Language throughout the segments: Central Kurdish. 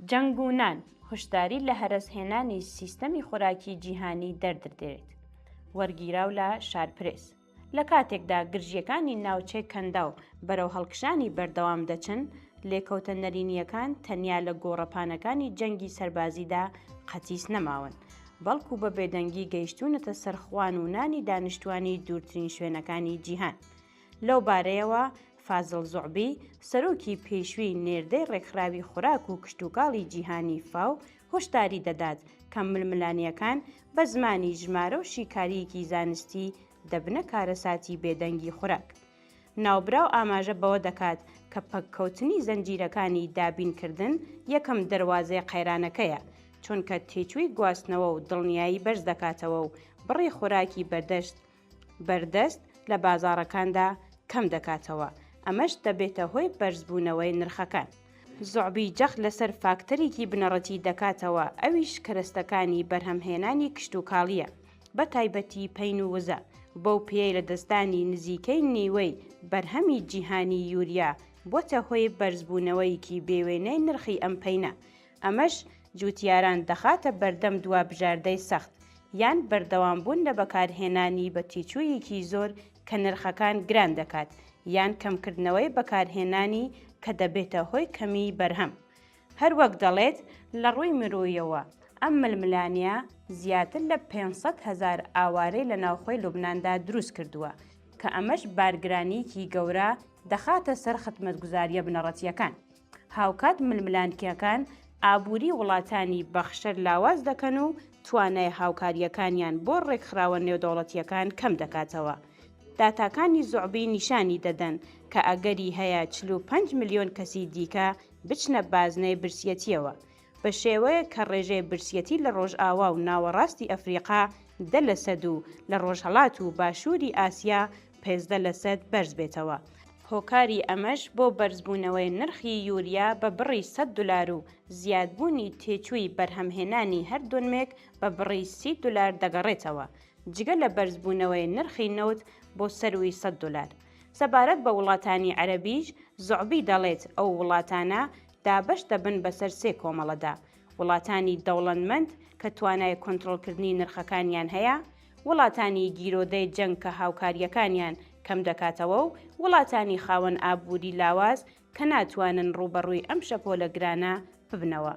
جەنگ و نان هشداری لە هەرەسهێنانی سیستەمی خۆراکی جیهانی دەردەدرێت. وەرگیراو لە شارپرێس لە کاتێکدا گرژیەکانی ناوچەی کەندا و بەرەو هەڵکشانی بەردەوام دەچن، لێکەوتە نەرینیەکان تەنیا لە گۆڕەپانەکانی جەنگی سەربازیدا قەتیس نەماون، بەڵکو بە بێدەنگی گەیشتوونەتە سەر خوان و نانی دانیشتوانی دوورترین شوێنەکانی جیهان. لەو بارەیەوە فازڵ زوعبی، سەرۆکی پێشووی نێردەی ڕێکخراوی خۆراک و کشتوکاڵی جیهانی فاو، هۆشداری دەدات کە ململانیەکان بە زمانی ژمارە و شیکاریەکی زانستی دەبنە کارەساتی بێدەنگی خۆراک. ناوبراو ئاماژە بەوە دەکات کە پەککەوتنی زەنجیرەکانی دابینکردن یەکەم دەواازەی قەیرانەکەیە، چونکە تێچووی گواستنەوە و دڵنیایی بەرز دەکاتەوە و بڕی خۆراکی بەردەست لە بازاڕەکاندا کەم دەکاتەوە. ئەمەش دەبێتە هۆی بەرزبوونەوەی نرخەکان. زوعبی جەخت لەسەر فاکتەرێکی بنەڕەتی دەکاتەوە، ئەویش کەرەستەکانی بەرهەمهێنانی کشتوکاڵیە، بە تایبەتی پەین و وزە، بەو پێی لە دەستانی نزیکەی نیوەی بەرهەمی جیهانی یوریا بۆتە هۆی بەرزبوونەوەیکی بێوێنەی نرخی ئەم پەینە. ئەمەش جوتیاران دەخاتە بەردەم دوابژاردەی سەخت یان بەردەوامبوون لە بەکارهێنانی بە تێچوویەکی زۆر کە نرخەکان گران دەکات، یان کەمکردنەوەی بەکارهێنانی کە دەبێتە هۆی کەمی بەرهەم. هەروەک دەڵێت لە ڕووی مرۆییەوە ئەم ململانیە زیاتر لە 500,000 ئاوارەی لە ناوخۆی لوبناندا دروست کردووە، کە ئەمەش بارگرانیکی گەورە دەخاتە سەر خزمەتگوزاریە بنەڕەتیەکان. هاوکات ململانکیەکان ئابووری وڵاتانی بەخشەر لاواز دەکەن و توانای هاوکاریەکانیان بۆ ڕێکخراوە نێودەوڵەتیەکان کەم دەکاتەوە. داتاکانی زوعبی نیشانی دەدەن کە ئەگەری هەیە 45 ملیۆن کەسی دیکە بچنە بازنەی برسیەتیەوە، بە شێوەیە کە ڕێژەی برسیەتی لە ڕۆژئاوا و ناوەڕاستی ئەفریقا 10% و لە ڕۆژهەڵات و باشووری ئاسیا 15% بەرز بێتەوە. هۆکاری ئەمەش بۆ بەرزبوونەوەی نرخی یوریا بە بڕی $100 و زیادبوونی تێچووی بەرهەمهێنانی هەر دۆنمێک بە بڕی $30 دەگەڕێتەوە، جگە لە بەرزبوونەوەی نرخی نەوت بۆ سەروی $100. سەبارەت بە وڵاتانی عەرەبیش، زوعبی دەڵێت ئەو وڵاتانە دابەش دەبن بەسەر 3 کۆمەڵەدا: وڵاتانی دەوڵەمەند کە توانای کۆنتڕۆڵکردنی نرخەکانیان هەیە، وڵاتانی گیرۆدەی جەنگ کە هاوکاریەکانیان کەم دەکاتەوە و وڵاتانی خاوەن ئابووری لاواز کە ناتوانن ڕوبەڕووی ئەم شەپۆلە گرانە ببنەوە.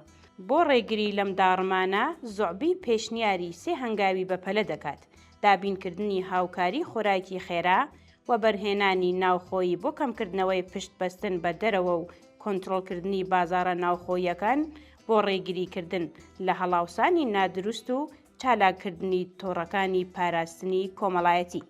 بۆ ڕێگری لەم داڕمانە، زوعبی پێشنیاری 3 هەنگاوی بەپەلە دەکات: دابینکردنی هاوکاری خۆراکی خێرا، و بەرهێنانی ناوخۆیی بۆ کەمکردنەوەی پشتبەستن بە دەرەوە و کۆنتڕۆڵکردنی بازاڕە ناوخۆییەکان بۆ ڕێگریکردن لە هەڵاوسانی نادروست و چالاکردنی تۆڕەکانی پاراستنی کۆمەڵایەتی.